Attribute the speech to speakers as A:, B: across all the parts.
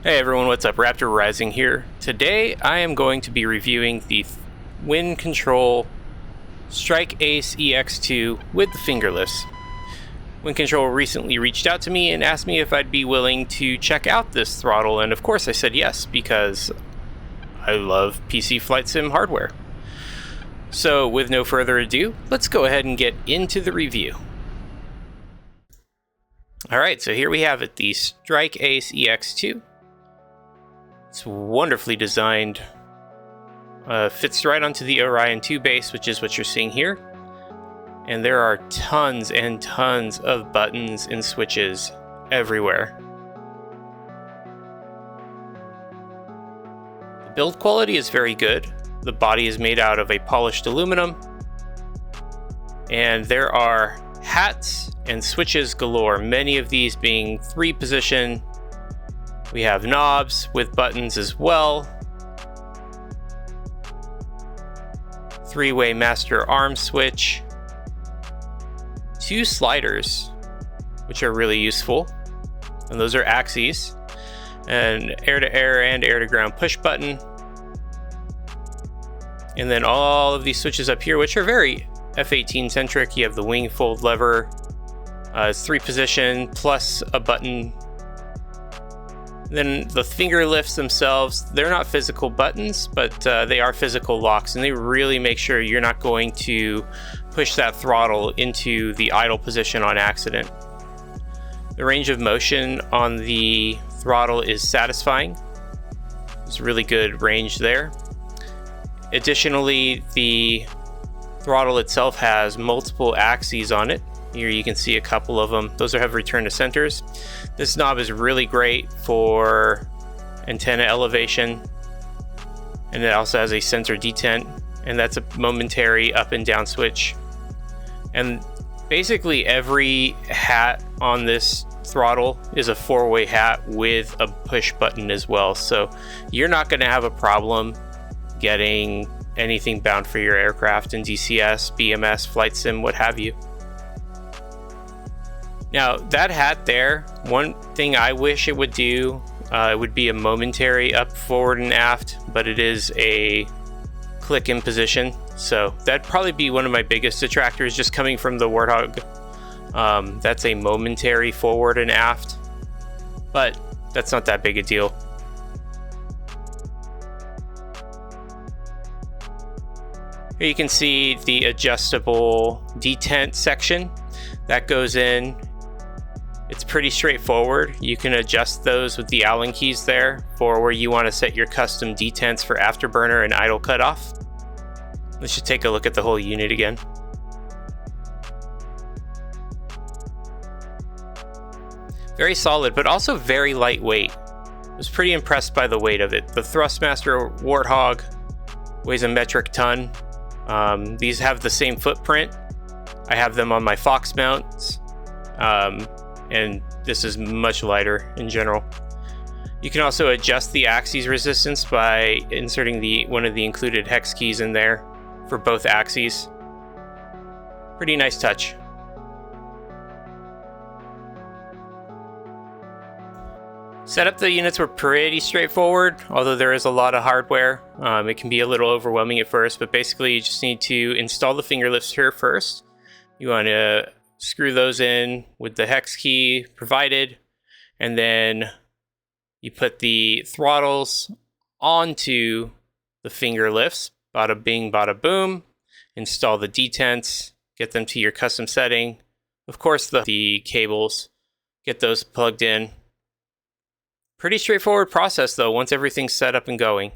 A: Hey everyone, what's up? Raptor Rising here. Today I am going to be reviewing the WinCTRL StrikeAce EX2 with the finger lifts. WinCTRL recently reached out to me and asked me if I'd be willing to check out this throttle, and of course I said yes, because I love PC flight sim hardware. So with no further ado, let's go ahead and get into the review. Alright, so here we have it, the StrikeAce EX2. It's wonderfully designed, fits right onto the Orion 2 base, which is what you're seeing here. And there are tons and tons of buttons and switches everywhere. The build quality is very good. The body is made out of a polished aluminum. And there are hats and switches galore, many of these being 3-position. We have knobs with buttons as well. 3-way master arm switch. 2 sliders, which are really useful. And those are axes. An air-to-air and air-to-ground push button. And then all of these switches up here, which are very F18 centric. You have the wing fold lever. It's 3-position plus a button. Then the finger lifts themselves, they're not physical buttons, but they are physical locks, and they really make sure you're not going to push that throttle into the idle position on accident. The range of motion on the throttle is satisfying. There's really good range there. Additionally, the throttle itself has multiple axes on it. Here you can see a couple of them. Those have return to centers. This knob is really great for antenna elevation. And it also has a center detent. And that's a momentary up and down switch. And basically every hat on this throttle is a 4-way hat with a push button as well. So you're not going to have a problem getting anything bound for your aircraft in DCS, BMS, flight sim, what have you. Now that hat there, one thing I wish it would do, it would be a momentary up, forward, and aft, but it is a click in position. So that'd probably be one of my biggest detractors just coming from the Warthog. That's a momentary forward and aft, but that's not that big a deal. Here you can see the adjustable detent section that goes in. It's pretty straightforward. You can adjust those with the Allen keys there for where you want to set your custom detents for afterburner and idle cutoff. Let's just take a look at the whole unit again. Very solid, but also very lightweight. I was pretty impressed by the weight of it. The Thrustmaster Warthog weighs a metric ton. These have the same footprint. I have them on my Fox mounts. And this is much lighter in general. You can also adjust the axes resistance by inserting one of the included hex keys in there for both axes. Pretty nice touch. Setup the units were pretty straightforward, although there is a lot of hardware. It can be a little overwhelming at first, but basically you just need to install the finger lifts here first. You want to screw those in with the hex key provided, and then you put the throttles onto the finger lifts. Bada bing, bada boom. Install the detents, get them to your custom setting. Of course, the cables, get those plugged in. Pretty straightforward process though, once everything's set up and going.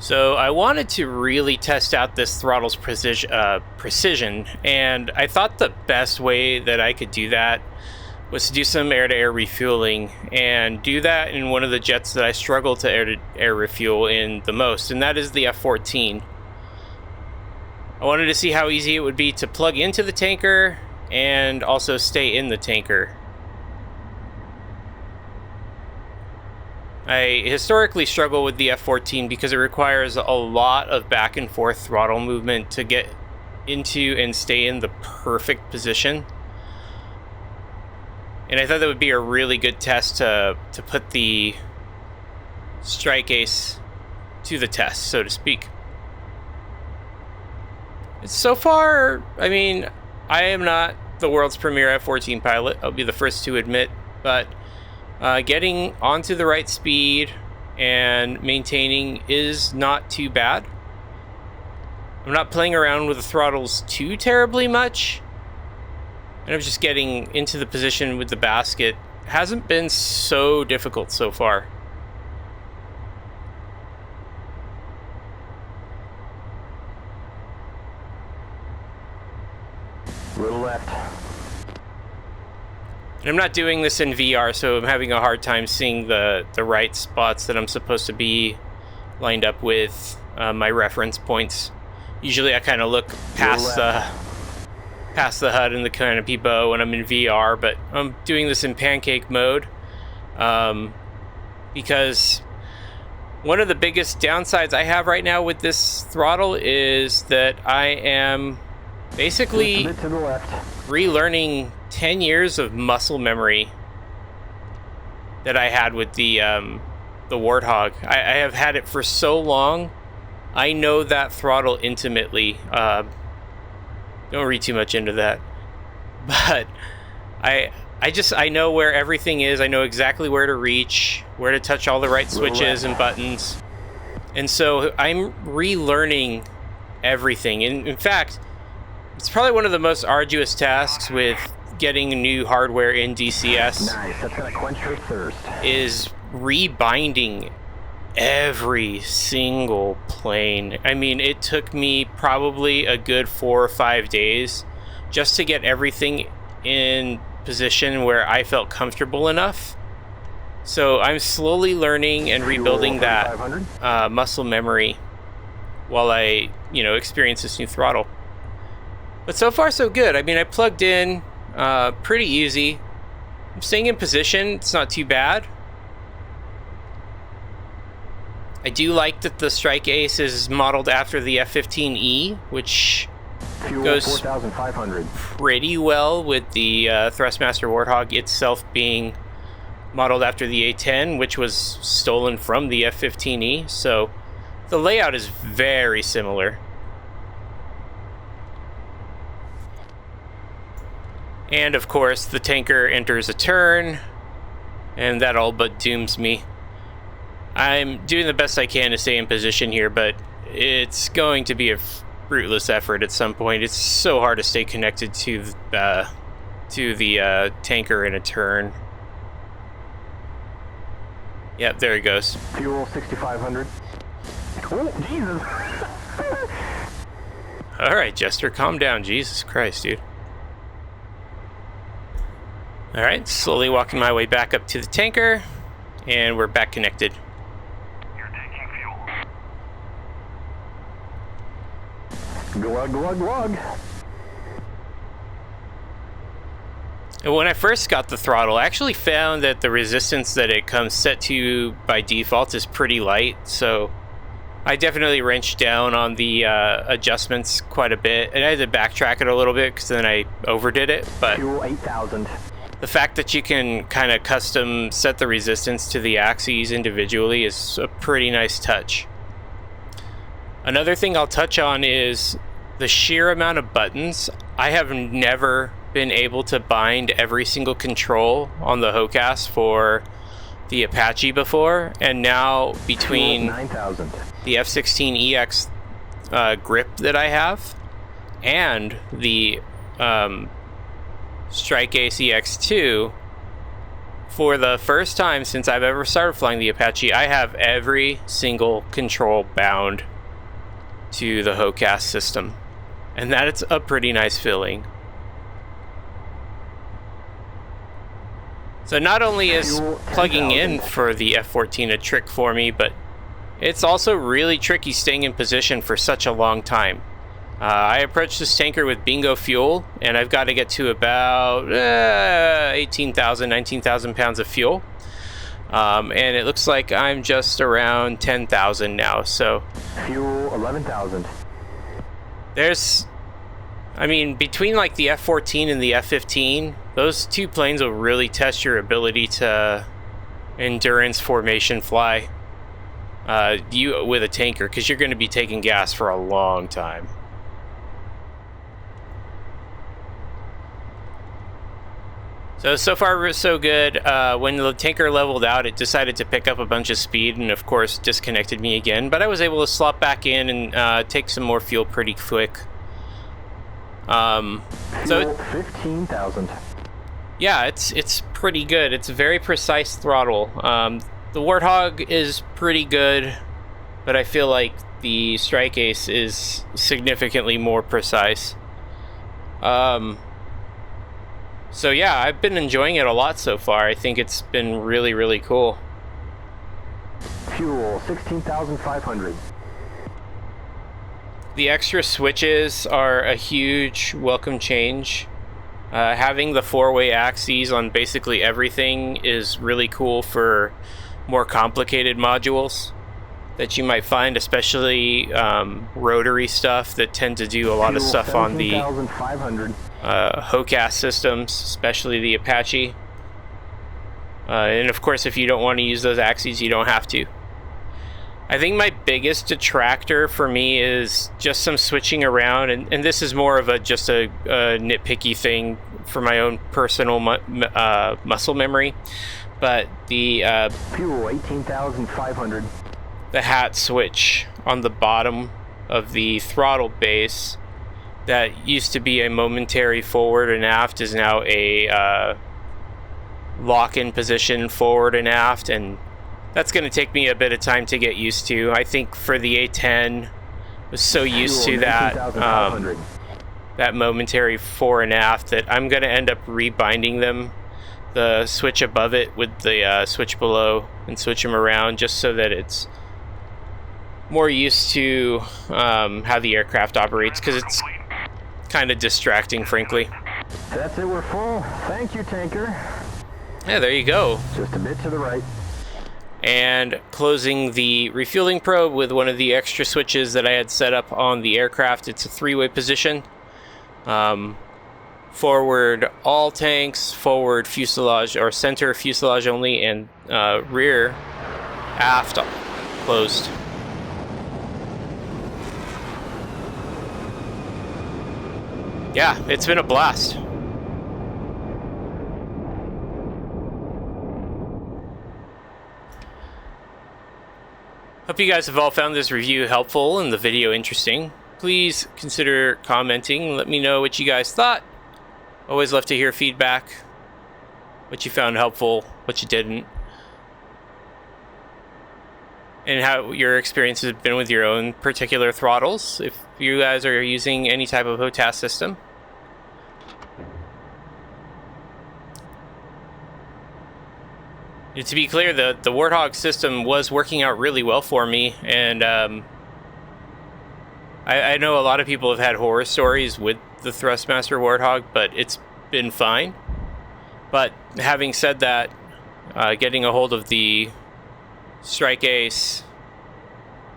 A: So I wanted to really test out this throttle's precision, and I thought the best way that I could do that was to do some air-to-air refueling, and do that in one of the jets that I struggle to air-to-air refuel in the most, and that is the F-14. I wanted to see how easy it would be to plug into the tanker and also stay in the tanker. I historically struggle with the F-14 because it requires a lot of back and forth throttle movement to get into and stay in the perfect position. And I thought that would be a really good test to put the StrikeAce to the test, so to speak. So far, I mean, I am not the world's premier F-14 pilot, I'll be the first to admit, but getting onto the right speed and maintaining is not too bad. I'm not playing around with the throttles too terribly much, and I'm just getting into the position with the basket. Hasn't been so difficult so far.
B: Little left.
A: And I'm not doing this in VR, so I'm having a hard time seeing the right spots that I'm supposed to be lined up with my reference points. Usually I kind of look past the HUD and the canopy bow when I'm in VR, but I'm doing this in pancake mode because one of the biggest downsides I have right now with this throttle is that I am basically relearning 10 years of muscle memory that I had with the Warthog. I have had it for so long. I know that throttle intimately. Don't read too much into that, but I know where everything is. I know exactly where to reach, where to touch all the right switches and buttons, and so I'm relearning everything. In fact, it's probably one of the most arduous tasks with getting new hardware in DCS.
B: Nice, that's gonna quench your thirst.
A: Is rebinding every single plane. I mean, it took me probably a good 4 or 5 days just to get everything in position where I felt comfortable enough. So I'm slowly learning and rebuilding that muscle memory while I, experience this new throttle. But so far so good. I mean, I plugged in pretty easy. I'm staying in position. It's not too bad. I do like that the StrikeAce is modeled after the F-15E, which goes pretty well with the Thrustmaster Warthog itself being modeled after the A-10, which was stolen from the F-15E. So the layout is very similar. And of course, the tanker enters a turn, and that all but dooms me. I'm doing the best I can to stay in position here, but it's going to be a fruitless effort at some point. It's so hard to stay connected to the tanker in a turn. Yep, there he goes.
B: Fuel 6,500. Oh, Jesus!
A: All right, Jester, calm down. Jesus Christ, dude. All right, slowly walking my way back up to the tanker, and we're back connected.
B: You're taking fuel. Glug, glug, glug.
A: And when I first got the throttle, I actually found that the resistance that it comes set to by default is pretty light, so I definitely wrenched down on the adjustments quite a bit, and I had to backtrack it a little bit because then I overdid it. But
B: Fuel 8,000.
A: The fact that you can kind of custom set the resistance to the axes individually is a pretty nice touch. Another thing I'll touch on is the sheer amount of buttons. I have never been able to bind every single control on the HOCAS for the Apache before, and now between the F-16EX grip that I have and the StrikeAce EX2, for the first time since I've ever started flying the Apache, I have every single control bound to the HOCAS system, and that's a pretty nice feeling. So not only is plugging in for the F-14 a trick for me, but it's also really tricky staying in position for such a long time. I approached this tanker with bingo fuel, and I've got to get to about 18,000, 19,000 pounds of fuel. And it looks like I'm just around 10,000 now, so...
B: Fuel 11,000.
A: There's... I mean, between like the F-14 and the F-15, Those two planes will really test your ability to endurance formation fly you with a tanker, because you're going to be taking gas for a long time. So far so good. When the tanker leveled out, it decided to pick up a bunch of speed and of course disconnected me again, but I was able to slot back in and take some more fuel pretty quick.
B: Fuel 15,000.
A: Yeah, it's pretty good. It's a very precise throttle. The Warthog is pretty good, but I feel like the StrikeAce is significantly more precise. So yeah, I've been enjoying it a lot so far. I think it's been really, really cool.
B: Fuel 16,500.
A: The extra switches are a huge welcome change. Having the 4-way axes on basically everything is really cool for more complicated modules that you might find, especially rotary stuff that tend to do a lot of stuff on the HOCAS systems, especially the Apache. And of course, if you don't want to use those axes, you don't have to. I think my biggest detractor for me is just some switching around, and this is more of just a nitpicky thing for my own personal muscle memory, but the
B: fuel 18,500.
A: the hat switch on the bottom of the throttle base that used to be a momentary forward and aft is now a lock-in position forward and aft, and that's going to take me a bit of time to get used to. I think for the A10, I was so used to that that momentary fore and aft that I'm going to end up rebinding them, the switch above it with the switch below, and switch them around just so that it's more used to how the aircraft operates, because it's kind of distracting, frankly.
B: That's it, we're full. Thank you, tanker.
A: Yeah, there you go.
B: Just a bit to the right.
A: And closing the refueling probe with one of the extra switches that I had set up on the aircraft. It's a 3-way position. Forward all tanks, forward fuselage or center fuselage only, and rear aft closed. Yeah, it's been a blast. Hope you guys have all found this review helpful and the video interesting. Please consider commenting. Let me know what you guys thought. Always love to hear feedback. What you found helpful, what you didn't. And how your experience has been with your own particular throttles, if you guys are using any type of HOTAS system. And to be clear, the Warthog system was working out really well for me, and I know a lot of people have had horror stories with the Thrustmaster Warthog, but it's been fine. But having said that, getting a hold of the StrikeAce,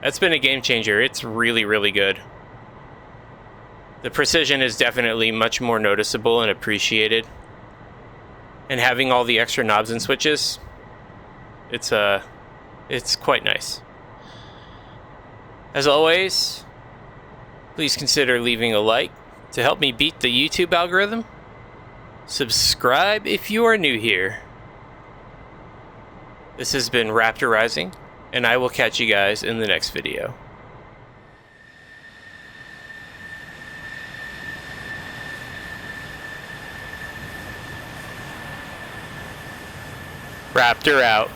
A: that's been a game changer. It's really, really good. The precision is definitely much more noticeable and appreciated. And having all the extra knobs and switches, it's quite nice. As always, please consider leaving a like to help me beat the YouTube algorithm. Subscribe if you are new here. This has been Raptor Rising, and I will catch you guys in the next video. Raptor out.